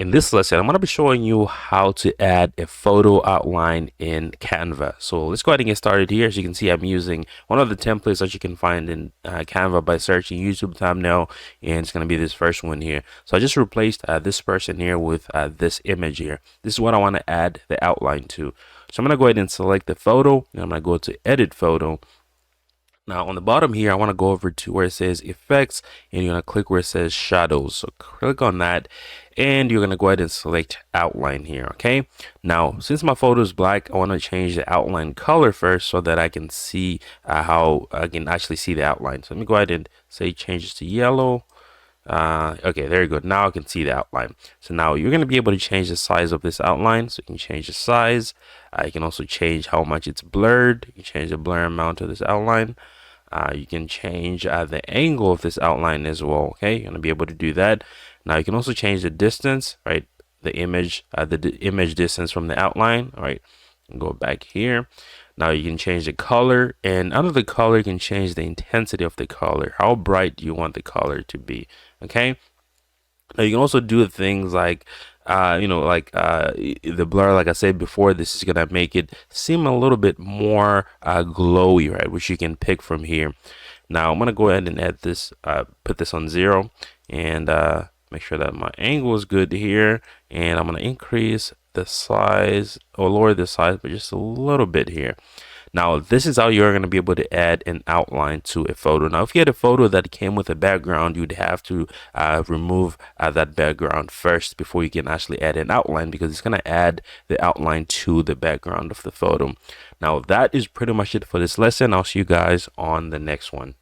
In this lesson, I'm going to be showing you how to add a photo outline in Canva. So let's go ahead and get started here. As you can see, I'm using one of the templates that you can find in Canva by searching YouTube thumbnail, and it's going to be this first one here. So I just replaced this person here with this image here. This is what I want to add the outline to. So I'm going to go ahead and select the photo, and I'm going to go to Edit Photo. Now on the bottom here, I want to go over to where it says effects, and you're going to click where it says shadows. So click on that, and you're going to go ahead and select outline here. Okay. Now, since my photo is black, I want to change the outline color first so that I can see how I can actually see the outline. So let me go ahead and say change this to yellow. Okay, there you go. Now I can see the outline. So now you're going to be able to change the size of this outline. So you can change the size. You can also change how much it's blurred. You can change the blur amount of this outline. You can change the angle of this outline as well. Okay, you're going to be able to do that. Now you can also change the distance, right? The image distance from the outline. All right, go back here. Now you can change the color, and under the color you can change the intensity of the color. How bright do you want the color to be? Okay. Now you can also do things like the blur. Like I said before, this is gonna make it seem a little bit more glowy, right? Which you can pick from here. Now I'm gonna go ahead and add this, put this on 0, and make sure that my angle is good here, and I'm gonna increase the size or lower the size but just a little bit here. Now this is how you're going to be able to add an outline to a photo. Now if you had a photo that came with a background, you'd have to remove that background first before you can actually add an outline, because it's going to add the outline to the background of the photo. Now that is pretty much it for this lesson. I'll see you guys on the next one.